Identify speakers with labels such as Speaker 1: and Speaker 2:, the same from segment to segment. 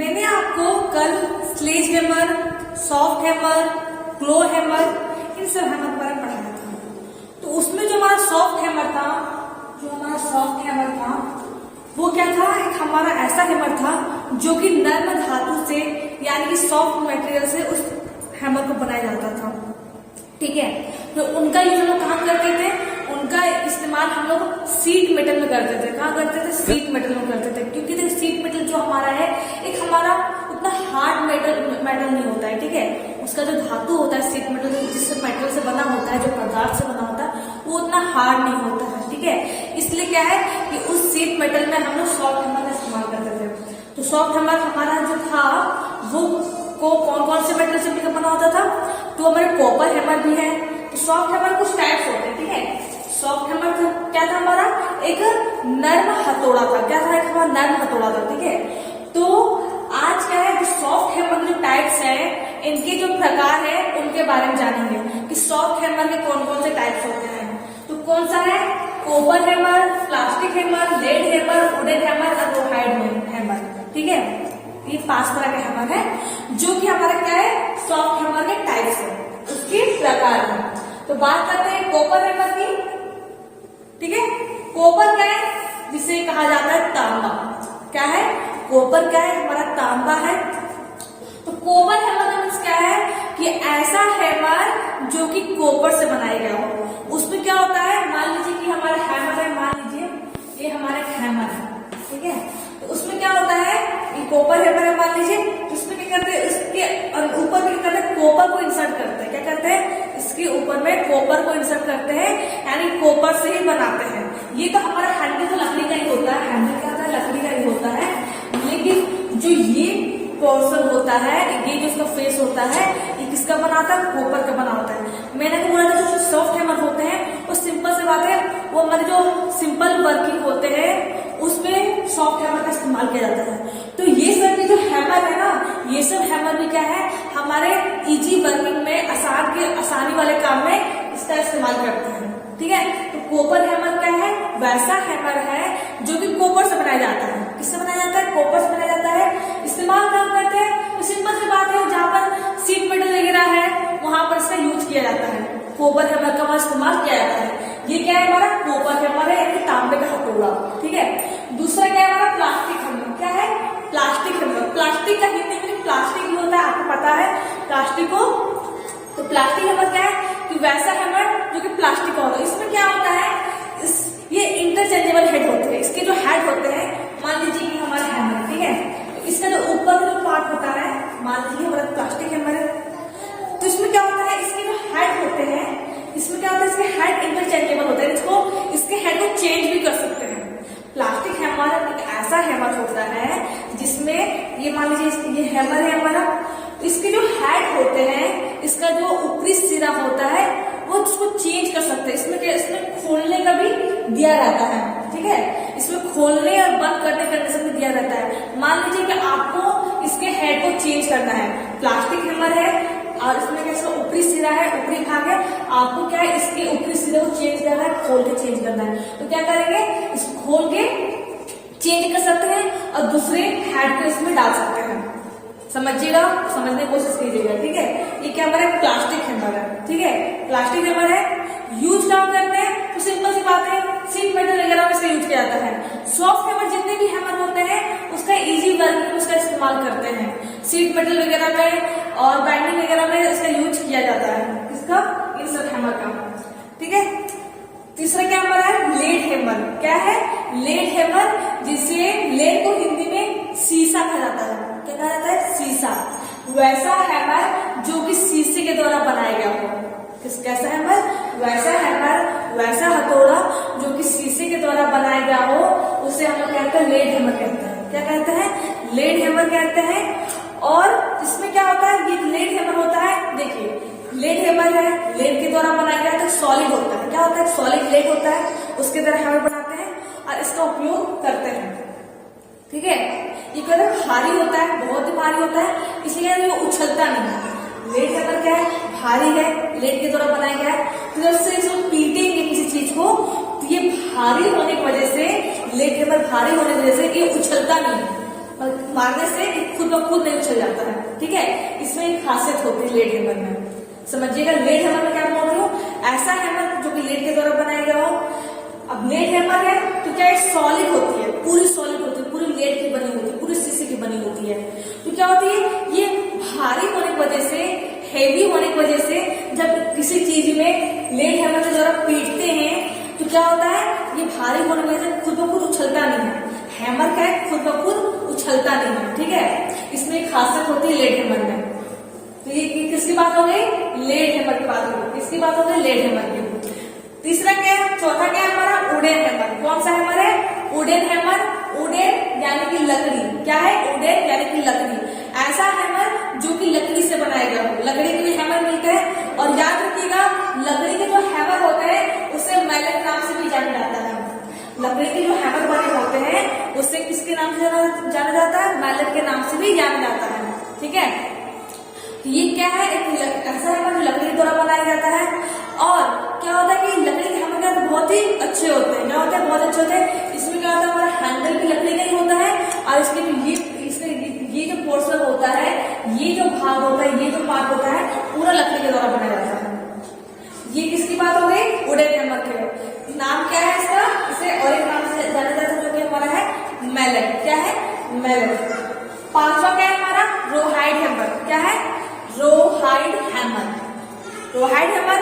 Speaker 1: मैंने आपको कल स्लेज हैमर, सॉफ्ट हैमर, क्लो हैमर, इन सब हैमर के बारे में पढ़ाया था। तो उसमें जो हमारा सॉफ्ट हैमर था, वो क्या था, एक हमारा ऐसा हैमर था जो कि नर्म धातु से यानी कि सॉफ्ट मटेरियल से उस हैमर को बनाया जाता था। ठीक है, तो उनका यूज हम लोग कहाँ करते थे, उनका इस्तेमाल हम लोग सीट मेटल में करते थे। कहाँ करते थे? सीट मेटल में करते थे। क्योंकि देखिए सीट मेटल जो हमारा है, एक हमारा उतना हार्ड मेटल नहीं होता है। ठीक है, उसका जो धातु होता है सीट मेटल, जिससे मेटल से बना होता है, जो पदार्थ से बना होता है, वो उतना हार्ड नहीं होता है। ठीक है, इसलिए क्या है कि उस सीट मेटल में हम लोग सॉफ्ट हैमर का इस्तेमाल करते थे। तो सॉफ्ट हैमर हमारा जो था वो कौन कौन से मेटल से मिलकर बना होता था? तो हमारे कॉपर हैमर भी है। तो सॉफ्ट हैमर कुछ टाइप्स होते हैं। ठीक है, सॉफ्ट हैमर क्या था हमारा, एक नर्म हथौड़ा था। क्या था? एक हमारा नर्म हथौड़ा था। ठीक है, तो आज क्या है, जो सॉफ्ट हैमर के जो टाइप्स हैं, इनके जो प्रकार है उनके बारे में जानेंगे कि सॉफ्ट हैमर के कौन कौन से टाइप्स होते हैं। तो कौन सा है? Copper hammer, plastic hammer, lead hammer, wooden hammer और रोहाइड हैमर। ठीक है, ये 5 तरह के हैमर है जो कि हमारा क्या है, सॉफ्ट हैमर के टाइप्स है, उसके प्रकार है। तो बात करते हैं कॉपर हैमर की। ठीक है, कॉपर क्या है, जिसे कहा जाता है तांबा। क्या है? कॉपर क्या है, हमारा तांबा है। तो कॉपर हैमर का मीन्स क्या है कि ऐसा हैमर जो कि कॉपर से बनाया गया हो। उसमें क्या होता है, मान लीजिए कि हमारा हैमर है, मान लीजिए ये हमारा हैमर है। ठीक है, तो उसमें क्या होता है, ये कॉपर हैमर है मान लीजिए, उसमें क्या करते हैं, उसके ऊपर में क्या करते हैं, कॉपर को इंसर्ट करते हैं। क्या करते हैं, इसके ऊपर में कॉपर को इंसर्ट करते हैं, यानी कॉपर से ही बनाते हैं। ये तो हमारा हैंडल तो लकड़ी का ही होता है, हैंडल क्या होता है, लकड़ी का ही होता है। लेकिन जो ये पोर्शन होता है, ये जो इसका फेस होता है, ये किसका बनाता है, कॉपर का बना होता है। मैंने तो बोला था जो सॉफ्ट हैमर होते हैं वो सिंपल से बात है, वो हमारे जो सिंपल वर्किंग होते हैं उसमें सॉफ्ट हैमर का इस्तेमाल किया जाता है। तो ये सब जो हैमर है ना, ये सब हैमर भी क्या है, हमारे इजी वर्किंग में आसानी वाले काम में इसका इस्तेमाल करते हैं। ठीक है, तो कॉपर हैमर क्या है, वैसा हैमर है जो कि कॉपर से बनाया जाता है। किससे बनाया जाता है? कॉपर से बनाया जाता है। इस्तेमाल कब करते हैं? तो सिंपल सी बात है, जहां पर सीट मेटल वगैरह है वहां पर इसका यूज किया जाता है। कॉपर हैमर का इस्तेमाल किया जाता है। ये क्या है, हमारा कॉपर हैमर है, यानी तांबे का हथौड़ा। ठीक है, दूसरा क्या है हमारा प्लास्टिक हैमर। क्या है? Plastic hammer. प्लास्टिक का हिंदी में प्लास्टिक ही होता है, आपको पता है प्लास्टिक को। तो प्लास्टिक हैमर क्या है कि वैसा हैमर जो कि प्लास्टिक का होता है। इसमें क्या होता है, ये इंटरचेंजेबल हेड होते हैं। इसके जो हेड होते हैं, मान लीजिए कि हमारा हैमर है। ठीक है, तो इसका जो ऊपर का जो पार्ट होता है, मान लीजिए हमारा प्लास्टिक हैमर है, तो इसमें क्या होता है, इसके जो हेड होते हैं, इसमें क्या होता है, इसके हेड इंटरचेंजेबल होते हैं। इसके हेड को चेंज भी कर सकते हैं। प्लास्टिक हैमर एक ऐसा हैमर होता है जिसमें ये मान लीजिए ये हैमर है हमारा, तो इसके जो हेड होते हैं, इसका जो ऊपरी सिरा होता है वो उसको चेंज कर सकते हैं। इसमें खोलने का भी दिया रहता है। ठीक है, इसमें खोलने और बंद करने से भी दिया रहता है। मान लीजिए कि आपको इसके हेड को चेंज करना है, प्लास्टिक हैमर है और इसमें क्या, इसका ऊपरी सिरा है, ऊपरी भाग है, आपको क्या है, इसके ऊपरी सिरे को चेंज करना है, खोल के चेंज करना है। तो क्या करेंगे, इसको खोल के चेंज कर सकते हैं और दूसरे हेड को इसमें डाल सकते हैं। समझिएगा, समझने की कोशिश कीजिएगा। ठीक है, ये क्या हमारा प्लास्टिक हैमर है। ठीक है, प्लास्टिक हैमर है, यूज काम करते हैं तो सिंपल सी बात है, सीट मेटल वगैरह में इसका यूज किया जाता है। सॉफ्ट हैमर जितने भी हैमर होते हैं उसका इजी वर्किंग में उसका इस्तेमाल करते हैं। सीट मेटल वगैरह में और बाइंडिंग वगैरह में इसका यूज किया जाता है, इसका इन सब हैमर का। ठीक है, तीसरा क्या हमारा है, लेड हैमर। क्या है? लेड हैमर, जिसे लेड को हिंदी में सीसा कहा जाता है। क्या कहा जाता है? सीसा। वैसा हैमर जो कि शीशे के द्वारा बनाया गया हो। कैसा हैमर? वैसा हैमर, वैसा हथौड़ा जो कि शीशे के द्वारा बनाया गया हो, उसे हम लोग कहते हैं लेड हैमर कहते हैं। क्या कहते हैं? लेड हैमर कहते हैं। और इसमें क्या होता है, ये लेड हैमर होता है, देखिए लेड हैमर है, लेड के द्वारा बनाया गया तो सॉलिड होता है। क्या होता है? सॉलिड लेड होता है, उसके द्वारा हैमर बनाते हैं और इसका उपयोग करते हैं। ठीक है, ये कलर भारी होता है, बहुत ही भारी होता है, इसलिए ये उछलता नहीं है। लेड हैमर क्या है? भारी है, लेड के द्वारा बनाया गया है, तो जब से इसको पीटेंगे किसी चीज को तो ये भारी होने की वजह से, लेड हैमर भारी होने की वजह से ये उछलता नहीं है। मारने से खुद ब खुद नहीं उछल जाता है। ठीक है, इसमें एक खासियत होती है लेड हैमर में। समझिएगा, लेड हैमर में क्या बोल रही हूँ, ऐसा हैमर जो कि लेड के द्वारा बनाया गया हो। अब लेड हैमर है तो क्या सॉलिड होती है, पूरी सॉलिड होती है, पूरी लेड की बनी होती है, पूरी शीशे की बनी होती है। तो क्या होती है, ये भारी होने की वजह से, हेवी होने की वजह से जब किसी चीज में लेड हैमर के द्वारा पीटते हैं तो क्या होता है, ये भारी होने की वजह से खुद ब खुद उछलता नहीं है। हैमर का है खुद ब खुद उछलता नहीं है। ठीक है, इसमें एक खासियत होती है लेड हैमर में। तो ये किसकी बात हो गई, लेड हैमर की बात हो गई। किसकी बात हो गई, लेड हैमर की। तीसरा क्या है, चौथा क्या है हमारा, वुडन हैमर। कौन सा हैमर है, वुडन हैमर। वुडन यानी कि लकड़ी, क्या है, वुडन यानी कि लकड़ी। ऐसा हैमर जो कि लकड़ी से बनाया गया हो। लकड़ी के भी हैमर मिलते हैं, और याद रखिएगा लकड़ी के जो हैमर होते हैं उसे मैलेट नाम से भी जाना जाता है। लकड़ी के जो हैमर बने होते हैं उससे किसके नाम से जाना जाता है, मैलेट के नाम से भी जाना जाता है। ठीक है, ये क्या है, एक ऐसा हैमर जो लकड़ी द्वारा बनाया जाता है। और क्या होता है कि लकड़ी के हैमर बहुत ही अच्छे होते हैं। क्या होते हैं, बहुत अच्छे होते हैं। इसमें क्या होता है, हमारा हैंडल भी लकड़ी का ही होता है, और इसके ये जो पोर्शन होता है, ये जो भाग होता है, ये जो पार्ट होता है, पूरा लकड़ी के द्वारा बनाया जाता है। ये किसकी बात हो गई, वुडन हैमर के। नाम क्या है इसका, इसे और एक नाम से जाना जाता है जो कि हमारा है मैलेट। क्या है, मैलेट। पांचवा क्या है हमारा, रोहाइड हैमर। क्या है, रोहाइड हैमर। रोहाइड हैमर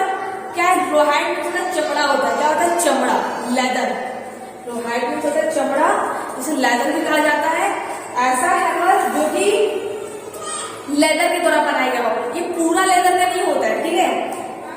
Speaker 1: क्या है, रोहाइड में उसका चमड़ा होता है। क्या होता है, चमड़ा, लेदर। रोहाइड में होता है चमड़ा, जिसे लेदर भी कहा जाता है। ऐसा हैमर जो कि लेदर के द्वारा बनाया गया हो। ये पूरा लेदर का नहीं होता है। ठीक है,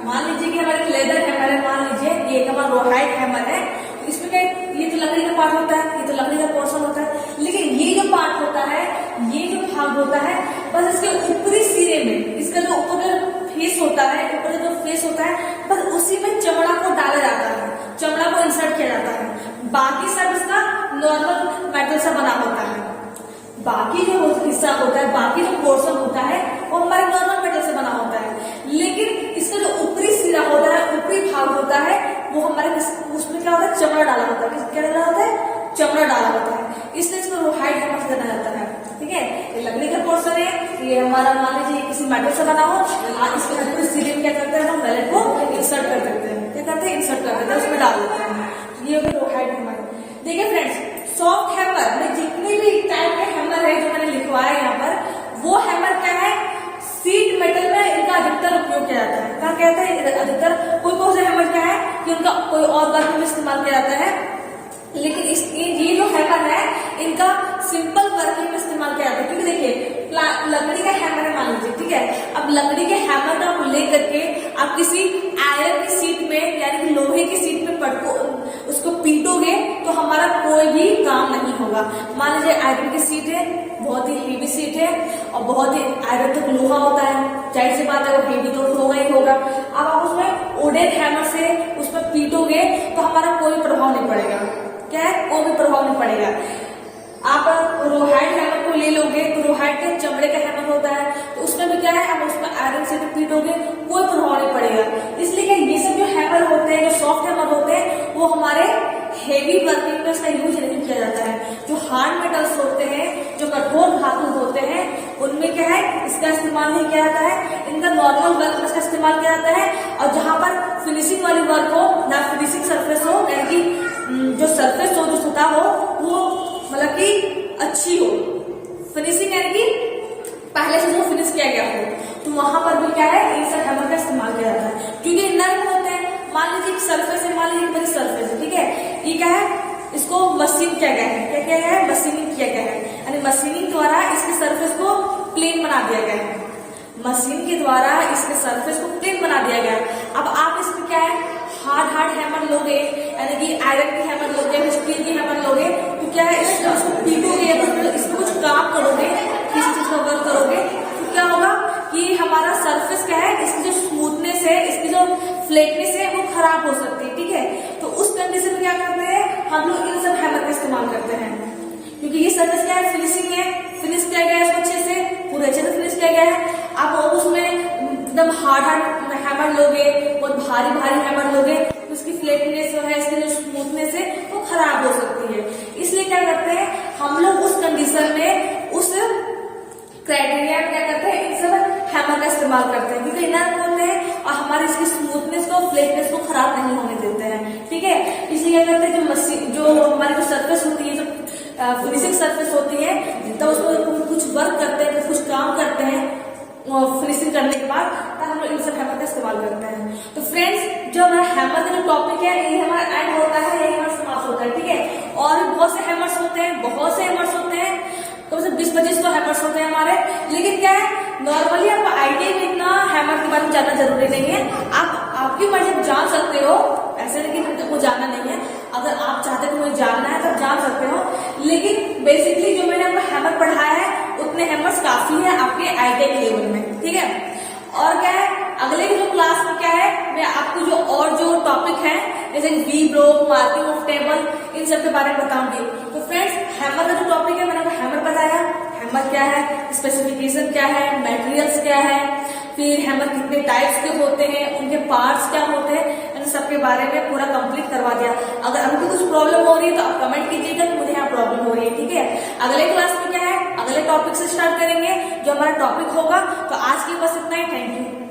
Speaker 1: मान लीजिए कि हमारे लेदर हैमर है, मान लीजिए ये हमारा रोहाइड हैमर है। इसमें क्या, ये तो लकड़ी का पार्ट होता है, ये तो लकड़ी का पोर्शन होता है, लेकिन ये जो पार्ट होता है, ये जो भाग होता है, बस इसके ऊपरी सिरे में, इसका जो ऊपर फेस होता है, ऊपर जो फेस होता है, बस उसी में चमड़ा को डाला जाता है, चमड़ा को इंसर्ट किया जाता है। बाकी सब इसका नॉर्मल मेटल से बना होता है। बाकी जो हिस्सा होता है, बाकी जो पोर्शन होता है, वो हमारे नॉर्मल मेटल से बना होता है। लेकिन इसका जो ऊपरी सिरा होता है, ऊपरी भाग होता है, वो हमारे उसमें क्या होता है, चमड़ा डाला होता है। क्या डाला होता है, चमड़ा डाला होता है। इसलिए इसको रोहाइड हैमर से जाना जाता है। ठीक है, ये लकड़ी का पोर्शन है, ये हमारा मान लीजिए किसी मेटल से बना हो, और इसके ऊपरी सिरे में क्या करते हैं, हम मैलेट को इंसर्ट कर देते हैं। क्या करते हैं, इंसर्ट कर देते हैं, उसमें डाल देते हैं। ये होगा रोहाइड हैमर। देखिए फ्रेंड्स, सॉफ्ट हैमर में जितने भी टाइप के हैमर है जो मैंने लिखवाया यहाँ पर, वो हैमर क्या है, सीट मेटल में इनका अधिकतर उपयोग किया जाता है। क्या कहते हैं, अधिकतर कोई से हैमर क्या है कि उनका कोई और वर्क में इस्तेमाल किया जाता है, लेकिन ये जो हैमर है इनका सिंपल वर्किंग में इस्तेमाल किया जाता है। क्योंकि देखिए लकड़ी का हैमर है मान लीजिए, ठीक है, अब लकड़ी के हैमर का आप लेकर के आप किसी आयरन की सीट में यानी कि लोहे की सीट में उसको पीटोगे तो हमारा कोई भी काम नहीं होगा। मान लीजिए आयरन की सीट है, बहुत ही हेवी सीट है, और बहुत ही आयरन तक लोहा होता है, जाहिर सी बात है वो हेवी तो होगा ही होगा। अब आप उसमें वुडन हैमर से उसमें पीटोगे तो हमारा कोई प्रभाव नहीं पड़ेगा। क्या है, कोई भी प्रभाव नहीं पड़ेगा। आप रोहाइड हैमर को ले लोगे तो रोहाइड के चमड़े का हैमर होता है, तो उसमें भी क्या है, आप उसमें आयरन से पीटोगे कोई प्रभाव नहीं पड़ेगा। इसलिए क्या ये सब जो हैमर होते हैं, जो सॉफ्ट हैमर होते हैं, वो हमारे हेवी वर्किंग में इसका यूज नहीं किया जाता है। जो हार्ड मेटल्स होते हैं, जो कठोर धातु होते हैं, उनमें क्या है, इसका इस्तेमाल नहीं किया जाता है। इनका नॉर्मल वर्क में इसका इस्तेमाल किया जाता है। और जहां पर फिनिशिंग वाली वर्क हो, ना फिनिशिंग सरफेस हो, यानी कि जो सरफेस हो, जो सतह हो, वो मतलब कि अच्छी हो, फिनिशिंग यानी कि पहले से जो फिनिश किया गया हो, तो वहां पर भी क्या है, इन सब हैमर का इस्तेमाल किया जाता है। क्योंकि नर्म होते हैं। मान लीजिए सरफेस है, मान लीजिए मेरी सरफेस है, ठीक है, ये क्या है, इसको मशीन किया गया है। क्या किया गया है, मशीनिंग किया गया है, यानी मशीनिंग द्वारा इसके सरफेस को प्लेन बना दिया गया है। मशीन के द्वारा इसके सरफेस को प्लेन बना दिया गया है। अब आप इसमें क्या है, हार्ड हैमर लोगे, यानी कि आयरन की हैमर लोगे, स्टील की हैमर लोगे, तो क्या है, इसको पीटोगे, इसमें कुछ काम करोगे, किसी चीज का वर्क करोगे, तो क्या होगा कि हमारा सरफेस क्या है, इसकी जो स्मूथनेस है, इसकी जो फ्लैटनेस है, वो खराब हो सकती है। ठीक है, तो उस कंडीशन में क्या करते हैं, हम लोग इन सब हैमर का इस्तेमाल करते हैं। क्योंकि ये सर्विस क्या है, फिनिशिंग है, फिनिश किया गया है इसको अच्छे से, पूरे अच्छे से फिनिश किया गया है। आप उसमें एकदम हार्ड हैमर लोगे, बहुत भारी हैमर लोगे, तो उसकी फ्लैटनेस जो है, इसकी जो स्मूथनेस है, वो खराब हो सकती है। इसलिए क्या करते हैं हम लोग, उस कंडीशन कंडीशन में उस क्राइटेरिया क्या करते हैं, इन सब हैमर का इस्तेमाल करते हैं, क्योंकि नर्म होते हैं और हमारी इसकी स्मूथनेस को, फ्लैटनेस को खराब नहीं होने देते हैं। ठीक है, इसलिए क्या करते हैं, जो मशीन, जो हमारी जो सर्फेस होती है, जो फिनिशिंग सर्फेस होती है, तो उसमें कुछ वर्क करते हैं, कुछ काम करते हैं फिनिशिंग करने के बाद, तब हम लोग इन सब हैमर का इस्तेमाल करते हैं। तो फ्रेंड्स, जो हमारा हैमर का जो टॉपिक है, ये हमारा एंड होता है, यही हमारा समाप्त होता है। ठीक है, और भी बहुत से हैमर्स होते हैं, बहुत से हैमर्स होते हैं, कम से 20-25 तो हैमर्स होते हैं हमारे। लेकिन क्या है, नॉर्मली आपको आइडिया में इतना हैमर के बारे में जानना जरूरी नहीं है। आप आपकी मर्जी, आप जान सकते हो, ऐसे नहीं कि तुमको जानना नहीं है। अगर आप चाहते हो मुझे जानना है तो आप जान सकते हो, लेकिन बेसिकली जो मैंने आपको हैमर पढ़ाया है उतने हैमर्स काफी है आपके आइडिया के लेवल में। ठीक है, और क्या है, अगले की जो क्लास में क्या है, मैं आपको जो और जो टॉपिक है, जैसे V block, marking of table, इन सब के बारे में बताऊंगी। तो फ्रेंड्स, हैमर का जो टॉपिक है, मैंने आपको हैमर बताया, हैमर क्या है, स्पेसिफिकेशन क्या है, मटेरियल्स क्या है, फिर हैमर कितने टाइप्स के होते हैं, उनके पार्ट्स क्या होते हैं, इन सब के बारे में पूरा कंप्लीट करवा दिया। अगर अभी कुछ प्रॉब्लम हो रही है तो आप कमेंट कीजिएगा कि मुझे यहाँ प्रॉब्लम हो रही है। ठीक है, अगले क्लास में क्या है, अगले टॉपिक से स्टार्ट करेंगे, जो हमारा टॉपिक होगा। तो आज के बस इतना ही, थैंक यू।